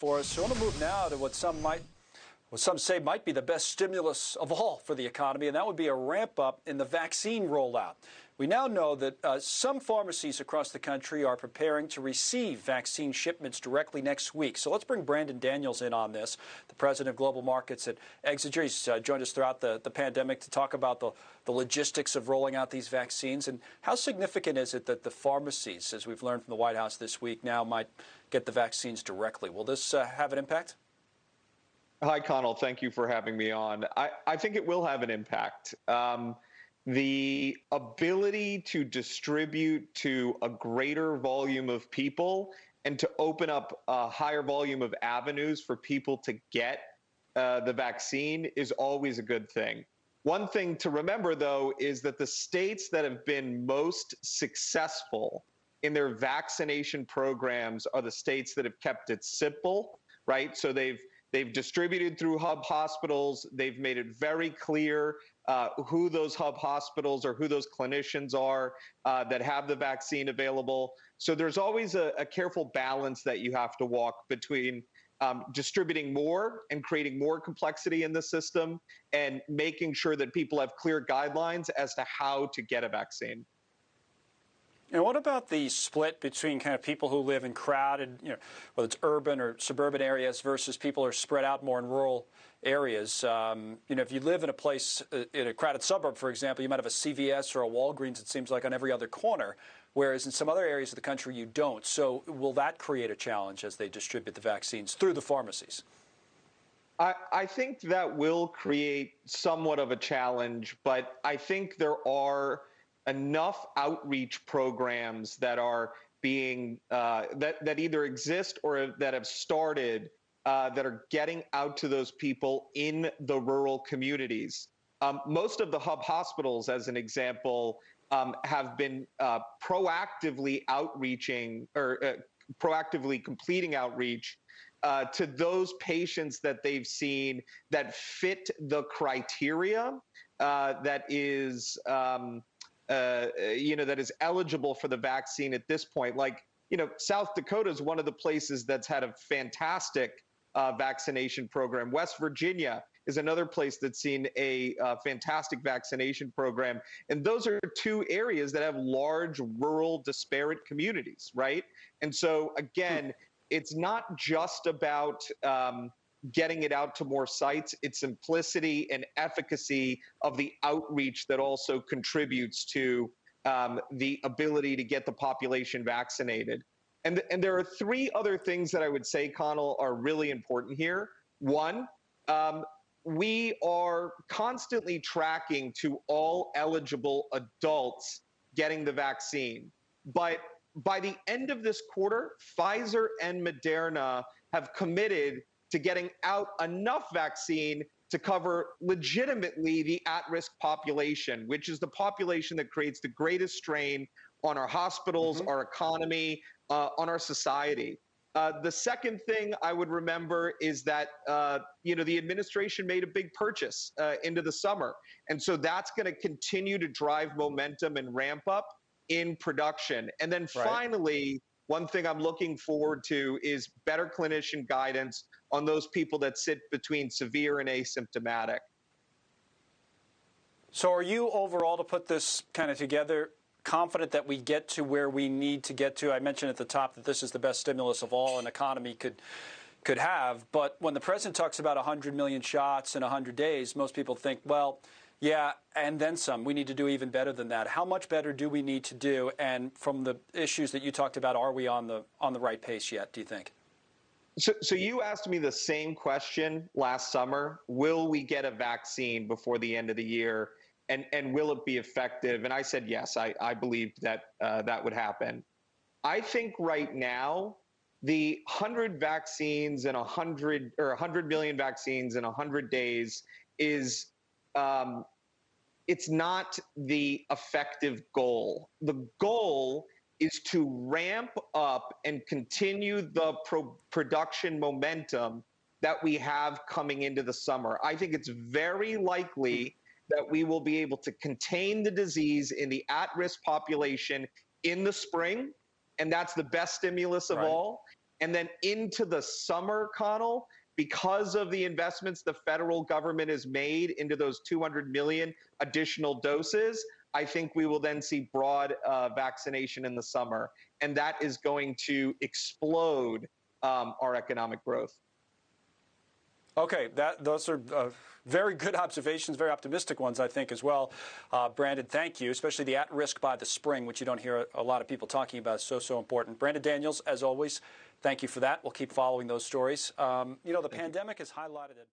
For us, so I want to move now to what some say might be the best stimulus of all for the economy, and that would be a ramp up in the vaccine rollout. We now know that some pharmacies across the country are preparing to receive vaccine shipments directly next week. So let's bring Brandon Daniels in on this, the president of global markets at Exiger. He's joined us throughout the pandemic to talk about the logistics of rolling out these vaccines. And how significant is it that the pharmacies, as we've learned from the White House this week, now might get the vaccines directly? Will this have an impact? Hi, Connell. Thank you for having me on. I think it will have an impact. The ability to distribute to a greater volume of people and to open up a higher volume of avenues for people to get the vaccine is always a good thing. One thing to remember, though, is that the states that have been most successful in their vaccination programs are the states that have kept it simple, right? So they've distributed through hub hospitals. They've made it very clear who those hub hospitals or who those clinicians are that have the vaccine available. So there's always a careful balance that you have to walk between distributing more and creating more complexity in the system and making sure that people have clear guidelines as to how to get a vaccine. And what about the split between kind of people who live in crowded, whether it's urban or suburban areas versus people who are spread out more in rural areas? If you live in a place, in a crowded suburb, for example, you might have a CVS or a Walgreens, it seems like, on every other corner, whereas in some other areas of the country you don't. So will that create a challenge as they distribute the vaccines through the pharmacies? I think that will create somewhat of a challenge, but I think there are enough outreach programs that are being that either exist or that have started that are getting out to those people in the rural communities. Most of the hub hospitals, as an example, have been proactively outreaching or proactively completing outreach to those patients that they've seen that fit the criteria that is that is eligible for the vaccine at this point. Like, South Dakota is one of the places that's had a fantastic vaccination program. West Virginia is another place that's seen a fantastic vaccination program. And those are two areas that have large rural disparate communities, right? And so, again, it's not just about getting it out to more sites. It's simplicity and efficacy of the outreach that also contributes to the ability to get the population vaccinated. And there are three other things that I would say, Connell, are really important here. One, we are constantly tracking to all eligible adults getting the vaccine. But by the end of this quarter, Pfizer and Moderna have committed to getting out enough vaccine to cover legitimately the at-risk population, which is the population that creates the greatest strain on our hospitals, our economy, on our society. The second thing I would remember is that, the administration made a big purchase into the summer. And so that's going to continue to drive momentum and ramp up in production. And then finally, one thing I'm looking forward to is better clinician guidance on those people that sit between severe and asymptomatic. So are you overall, to put this kind of together, confident that we get to where we need to get to? I mentioned at the top that this is the best stimulus of all an economy could have. But when the president talks about 100 million shots in 100 days, most people think, well, yeah, and then some. We need to do even better than that. How much better do we need to do? And from the issues that you talked about, are we on the right pace yet, do you think? So you asked me the same question last summer. Will we get a vaccine before the end of the year? And will it be effective? And I said, yes, I believed that that would happen. I think right now, the 100 vaccines and 100 million vaccines in 100 days is, it's not the effective goal. The goal is to ramp up and continue the production momentum that we have coming into the summer. I think it's very likely that we will be able to contain the disease in the at-risk population in the spring, and that's the best stimulus of all. And then into the summer, Connell, because of the investments the federal government has made into those 200 million additional doses, I think we will then see broad vaccination in the summer. And that is going to explode our economic growth. Okay, those are very good observations, very optimistic ones, I think, as well. Brandon, thank you, especially the at-risk by the spring, which you don't hear a lot of people talking about. So important. Brandon Daniels, as always, thank you for that. We'll keep following those stories. You know, the pandemic has highlighted it.